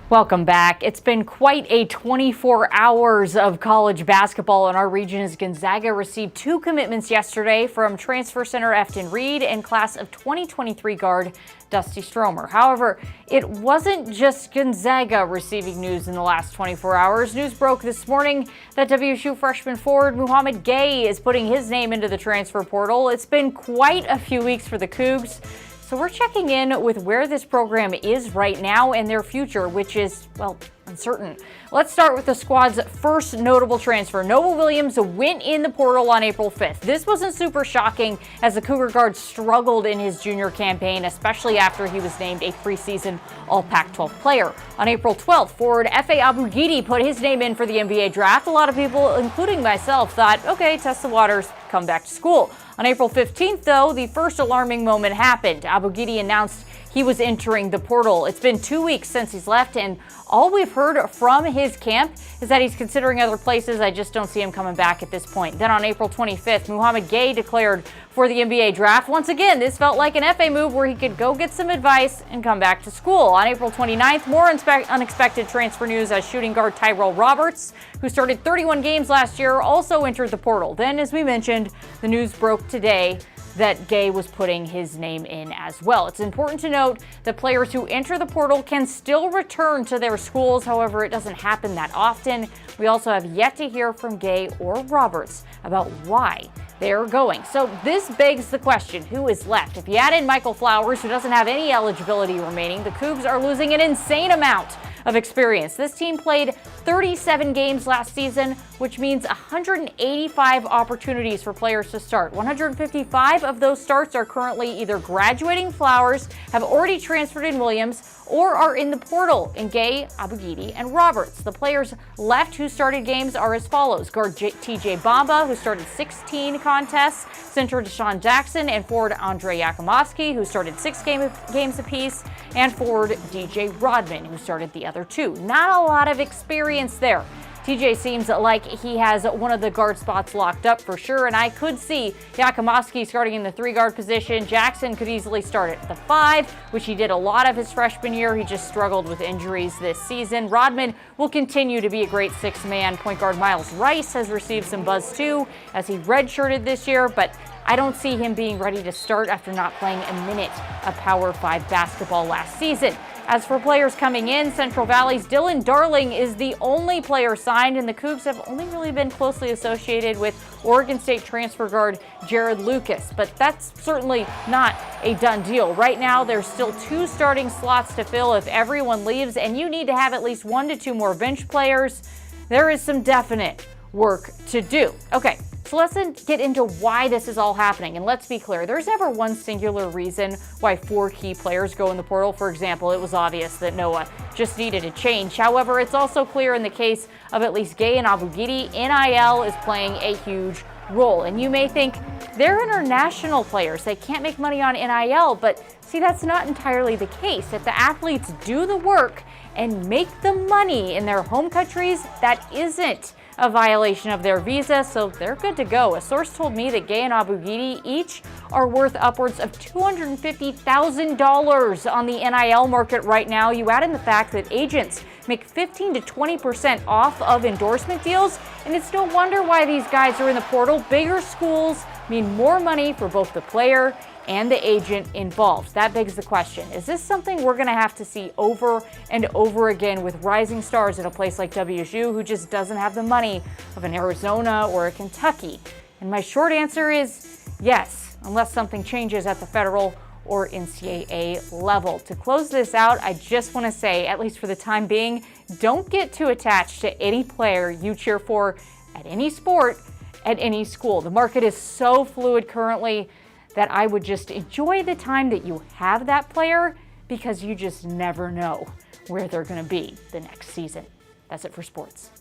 Welcome back. It's been quite a 24 hours of college basketball in our region as Gonzaga received 2 commitments yesterday from transfer center Efton Reed and class of 2023 guard Dusty Stromer. However, it wasn't just Gonzaga receiving news in the last 24 hours. News broke this morning that WSU freshman forward Muhammad Gueye is putting his name into the transfer portal. It's been quite a few weeks for the Cougs. So we're checking in with where this program is right now and their future, which is, well, uncertain. Let's start with the squad's first notable transfer. Noah Williams went in the portal on April 5th. This wasn't super shocking as the Cougar guard struggled in his junior campaign, especially after he was named a preseason All-Pac-12 player. On April 12th, forward Efe Abogidi put his name in for the NBA draft. A lot of people, including myself, thought, okay, test the waters, come back to school. On April 15th, though, the first alarming moment happened. Abogidi announced he was entering the portal. It's been 2 weeks since he's left, and all we've heard from his camp is that he's considering other places. I just don't see him coming back at this point. Then on April 25th, Muhammad Gueye declared for the NBA draft. Once again, this felt like an FA move where he could go get some advice and come back to school. On April 29th, more unexpected transfer news as shooting guard Tyrell Roberts, who started 31 games last year, also entered the portal. Then, as we mentioned, the news broke today that Gueye was putting his name in as well. It's important to note that players who enter the portal can still return to their schools. However, it doesn't happen that often. We also have yet to hear from Gueye or Roberts about why they're going. So this begs the question, who is left? If you add in Michael Flowers, who doesn't have any eligibility remaining, the Cougs are losing an insane amount of experience. This team played 37 games last season, which means 185 opportunities for players to start. 155 of those starts are currently either graduating Flowers, have already transferred in Williams, or are in the portal in Gueye, Abogidi, and Roberts. The players left who started games are as follows. Guard TJ Bamba, who started 16 contests, center Deshaun Jackson, and forward Andre Jakimovski, who started 6 games apiece, and forward DJ Rodman, who started the other 2. Not a lot of experience there. TJ seems like he has one of the guard spots locked up for sure, and I could see Jakimovski starting in the 3-guard position. Jackson could easily start at the 5, which he did a lot of his freshman year. He just struggled with injuries this season. Rodman will continue to be a great 6-man. Point guard Miles Rice has received some buzz too, as he redshirted this year, but I don't see him being ready to start after not playing a minute of Power 5 basketball last season. As for players coming in, Central Valley's Dylan Darling is the only player signed, and the Cougs have only really been closely associated with Oregon State transfer guard Jared Lucas. But that's certainly not a done deal. Right now, there's still 2 starting slots to fill if everyone leaves, and you need to have at least 1 to 2 more bench players. There is some definite work to do. Okay. So let's get into why this is all happening. And let's be clear, there's never one singular reason why 4 key players go in the portal. For example, it was obvious that Noah just needed a change. However, it's also clear in the case of at least Gueye and Abogidi, NIL is playing a huge role. And you may think they're international players. They can't make money on NIL, but see, that's not entirely the case. If the athletes do the work and make the money in their home countries, that isn't a violation of their visa, so they're good to go. A source told me that Gueye and Abogidi each are worth upwards of $250,000 on the NIL market right now. You add in the fact that agents make 15 to 20% off of endorsement deals, and it's no wonder why these guys are in the portal. Bigger schools mean more money for both the player and the agent involved. That begs the question, is this something we're going to have to see over and over again with rising stars at a place like WSU who just doesn't have the money of an Arizona or a Kentucky? And my short answer is yes, unless something changes at the federal or NCAA level. To close this out, I just want to say, at least for the time being, don't get too attached to any player you cheer for at any sport, at any school. The market is so fluid currently that I would just enjoy the time that you have that player, because you just never know where they're going to be the next season. That's it for sports.